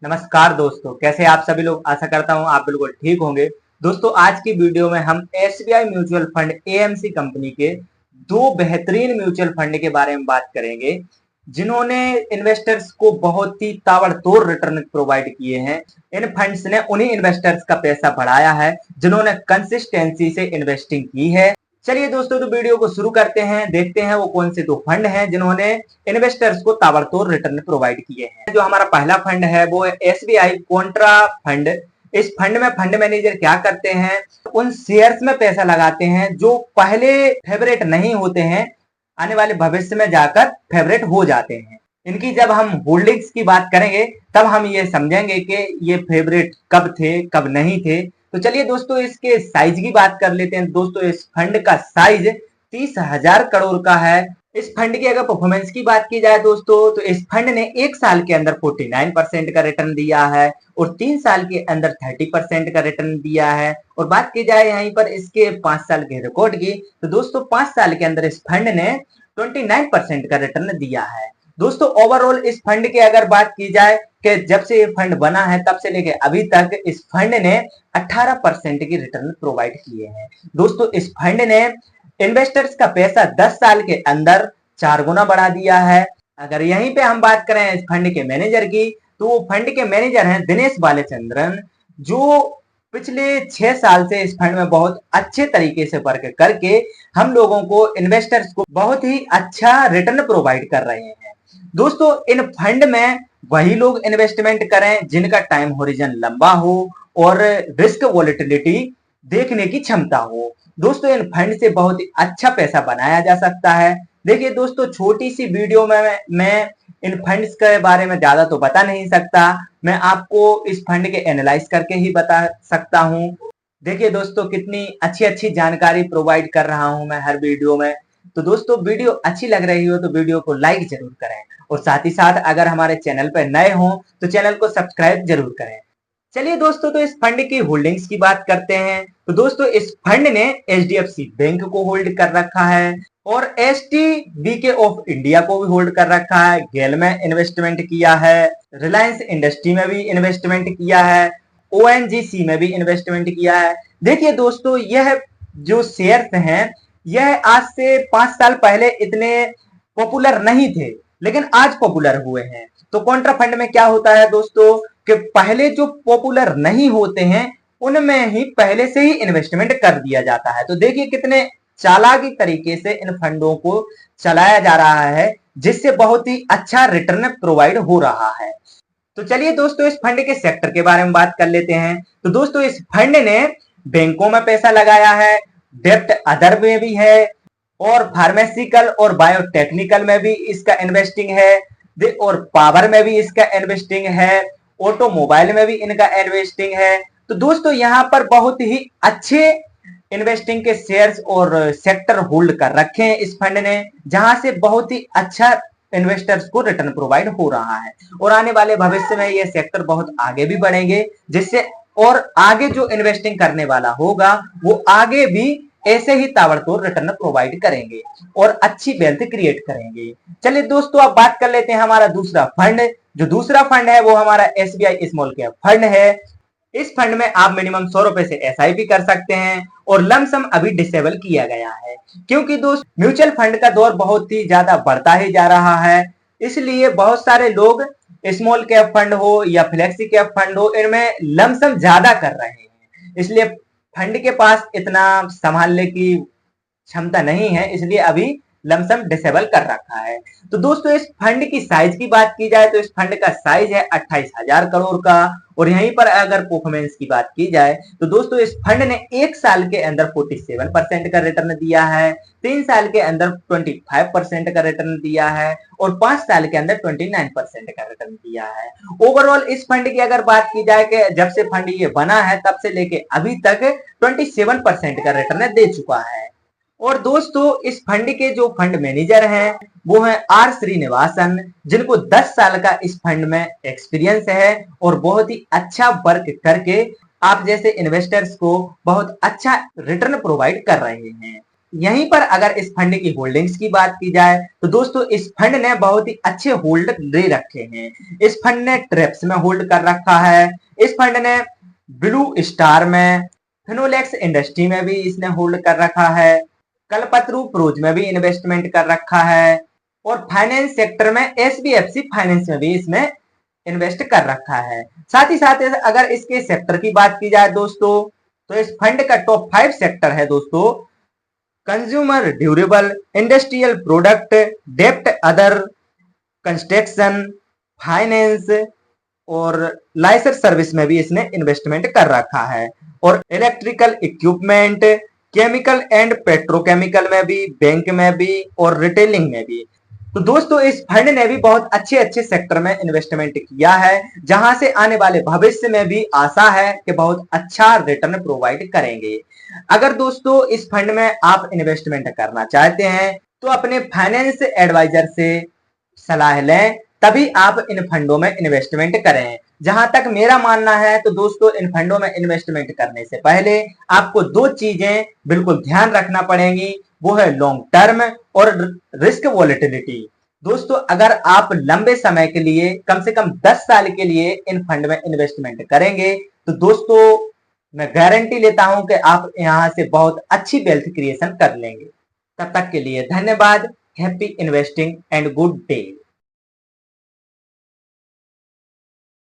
नमस्कार दोस्तों, कैसे आप सभी लोग। आशा करता हूं आप बिल्कुल ठीक होंगे। दोस्तों, आज की वीडियो में हम SBI mutual fund AMC company के दो बेहतरीन म्यूचुअल फंड के बारे में बात करेंगे, जिन्होंने इन्वेस्टर्स को बहुत ही ताबड़तोड़ रिटर्न प्रोवाइड किए हैं। इन फंड्स ने उन्हीं इन्वेस्टर्स का पैसा बढ़ाया है जिन्होंने कंसिस्टेंसी से इन्वेस्टिंग की है। चलिए दोस्तों, तो वीडियो को शुरू करते हैं। देखते हैं वो कौन से दो फंड हैं जिन्होंने इन्वेस्टर्स को ताबड़तोड़ रिटर्न प्रोवाइड किए हैं। जो हमारा पहला फंड है वो है एसबीआई कॉन्ट्रा फंड। इस फंड में फंड मैनेजर क्या करते हैं, उन शेयर्स में पैसा लगाते हैं जो पहले फेवरेट नहीं होते हैं, आने वाले भविष्य में जाकर फेवरेट हो जाते हैं। इनकी जब हम होल्डिंग्स की बात करेंगे तब हम ये समझेंगे कि ये फेवरेट कब थे कब नहीं थे। तो चलिए दोस्तों, इसके साइज की बात कर लेते हैं। दोस्तों, इस फंड का साइज 30,000 करोड़ का है। इस फंड की अगर परफॉर्मेंस की बात की जाए दोस्तों, तो इस फंड ने एक साल के अंदर 49% का रिटर्न दिया है और 3 साल के अंदर 30% का रिटर्न दिया है। और बात की जाए यहीं पर इसके 5 साल के रिकॉर्ड की, तो दोस्तों 5 साल के अंदर इस फंड ने 29% का रिटर्न दिया है। दोस्तों, ओवरऑल इस फंड की अगर बात की जाए कि जब से ये फंड बना है तब से लेके अभी तक इस फंड ने 18% की रिटर्न प्रोवाइड किए हैं। दोस्तों, इस फंड ने इन्वेस्टर्स का पैसा 10 साल के अंदर 4 गुना बढ़ा दिया है। अगर यहीं पे हम बात करें इस फंड के मैनेजर की, तो वो फंड के मैनेजर हैं दिनेश बालाचंद्रन, जो पिछले 6 साल से इस फंड में बहुत अच्छे तरीके से वर्क करके हम लोगों को, इन्वेस्टर्स को बहुत ही अच्छा रिटर्न प्रोवाइड कर रहे हैं। दोस्तों, इन फंड में वही लोग इन्वेस्टमेंट करें जिनका टाइम होरिजन लंबा हो और रिस्क वॉलेटिलिटी देखने की क्षमता हो। दोस्तों, इन फंड से बहुत ही अच्छा पैसा बनाया जा सकता है। देखिए दोस्तों, छोटी सी वीडियो में मैं इन फंड्स के बारे में ज्यादा तो बता नहीं सकता। मैं आपको इस फंड के एनालाइज करके ही बता सकता हूं। देखिए दोस्तों, कितनी अच्छी अच्छी जानकारी प्रोवाइड कर रहा हूं मैं हर वीडियो में। तो दोस्तों, वीडियो अच्छी लग रही हो तो वीडियो को लाइक जरूर करें और साथ ही साथ अगर हमारे चैनल पर नए हो तो चैनल को सब्सक्राइब जरूर करें। चलिए दोस्तों, तो इस फंड की होल्डिंग्स की बात करते हैं। तो दोस्तों, इस फंड ने एचडीएफसी बैंक को होल्ड कर रखा है और एसटीबीके ऑफ इंडिया को भी होल्ड कर रखा है। गेल में इन्वेस्टमेंट किया है, रिलायंस इंडस्ट्री में भी इन्वेस्टमेंट किया है, ओएनजीसी में भी इन्वेस्टमेंट किया है। देखिए दोस्तों, यह जो शेयर्स हैं, यह आज से 5 साल पहले इतने पॉपुलर नहीं थे, लेकिन आज पॉपुलर हुए हैं। तो कॉन्ट्रा फंड में क्या होता है दोस्तों, कि पहले जो पॉपुलर नहीं होते हैं उनमें ही पहले से ही इन्वेस्टमेंट कर दिया जाता है। तो देखिए कितने चालाकी तरीके से इन फंडों को चलाया जा रहा है, जिससे बहुत ही अच्छा रिटर्न प्रोवाइड हो रहा है। तो चलिए दोस्तों, इस फंड के सेक्टर के बारे में बात कर लेते हैं। तो दोस्तों, इस फंड ने बैंकों में पैसा लगाया है, डेप्ट अदर में भी है, और फार्मेसिकल और बायोटेक्निकल में भी इसका इन्वेस्टिंग है, और पावर में भी इसका इन्वेस्टिंग है, ऑटोमोबाइल में भी इनका इन्वेस्टिंग है। तो दोस्तों, यहाँ पर बहुत ही अच्छे इन्वेस्टिंग के शेयर्स और सेक्टर होल्ड कर रखे हैं इस फंड ने, जहां से बहुत ही अच्छा इन्वेस्टर्स को रिटर्न प्रोवाइड हो रहा है। और आने वाले भविष्य में ये सेक्टर बहुत आगे भी बढ़ेंगे, जिससे और आगे जो इन्वेस्टिंग करने वाला होगा वो आगे भी ऐसे ही ताबड़तोड़ रिटर्न प्रोवाइड करेंगे और अच्छी वेल्थ क्रिएट करेंगे। चलिए दोस्तों, अब बात कर लेते हैं हमारा दूसरा फंड। जो दूसरा फंड है वो हमारा एसबीआई स्मॉल कैप फंड है। इस फंड में आप मिनिमम 100 रुपए से एसआईपी कर सकते हैं और लमसम अभी डिसेबल किया गया है, क्योंकि दोस्त म्यूचुअल फंड का दौर बहुत ही ज्यादा बढ़ता ही जा रहा है। इसलिए बहुत सारे लोग स्मॉल कैप फंड हो या फ्लेक्सी कैप फंड हो, इनमें लमसम ज्यादा कर रहे हैं। इसलिए फंड के पास इतना संभालने की क्षमता नहीं है, इसलिए अभी लमसम डिसेबल कर रखा है। तो दोस्तों, इस फंड की साइज की बात की जाए तो इस फंड का साइज है 28,000 करोड़ का। और यहीं पर अगर परफॉर्मेंस की बात की जाए तो दोस्तों, इस फंड ने एक साल के अंदर 47% का रिटर्न दिया है, 3 साल के अंदर 25% का रिटर्न दिया है और 5 साल के अंदर 29% का रिटर्न दिया है। ओवरऑल इस फंड की अगर बात की जाए कि जब से फंड ये बना है तब से लेके अभी तक 27% का रिटर्न दे चुका है। और दोस्तों, इस फंड के जो फंड मैनेजर हैं वो हैं आर श्रीनिवासन, जिनको 10 साल का इस फंड में एक्सपीरियंस है और बहुत ही अच्छा वर्क करके आप जैसे इन्वेस्टर्स को बहुत अच्छा रिटर्न प्रोवाइड कर रहे हैं। यहीं पर अगर इस फंड की होल्डिंग्स की बात की जाए तो दोस्तों इस फंड ने बहुत ही अच्छे होल्ड दे रखे हैं। इस फंड ने ट्रेप्स में होल्ड कर रखा है, इस फंड ने ब्लू स्टार में, फिनोलेक्स इंडस्ट्री में भी इसने होल्ड कर रखा है, कल्पतरू प्रोज में भी इन्वेस्टमेंट कर रखा है, और फाइनेंस सेक्टर में एसबीएफसी फाइनेंस में भी इसने इन्वेस्ट कर रखा है। साथ ही साथ अगर इसके सेक्टर की बात की जाए दोस्तों तो इस फंड का टॉप 5 सेक्टर है दोस्तों कंज्यूमर ड्यूरेबल, इंडस्ट्रियल प्रोडक्ट, डेप्ट अदर, कंस्ट्रक्शन, फाइनेंस और लाइसेंस सर्विस में भी इसने इन्वेस्टमेंट कर रखा है, और electrical equipment, chemical and petrochemical में भी, बैंक में भी और रिटेलिंग में भी। तो दोस्तों इस फंड ने भी बहुत अच्छे अच्छे सेक्टर में इन्वेस्टमेंट किया है, जहां से आने वाले भविष्य में भी आशा है कि बहुत अच्छा रिटर्न प्रोवाइड करेंगे। अगर दोस्तों इस फंड में आप इन्वेस्टमेंट करना चाहते हैं तो अपने फाइनेंस एडवाइजर से सलाह लें, तभी आप इन फंडों में इन्वेस्टमेंट करें। जहां तक मेरा मानना है तो दोस्तों इन फंडों में इन्वेस्टमेंट करने से पहले आपको 2 चीजें बिल्कुल ध्यान रखना पड़ेंगी, वो है लॉन्ग टर्म और रिस्क वॉलेटिलिटी। दोस्तों अगर आप लंबे समय के लिए कम से कम 10 साल के लिए इन फंड में इन्वेस्टमेंट करेंगे तो दोस्तों मैं गारंटी लेता हूं कि आप यहां से बहुत अच्छी वेल्थ क्रिएशन कर लेंगे। तब तक के लिए धन्यवाद। Happy investing and good day.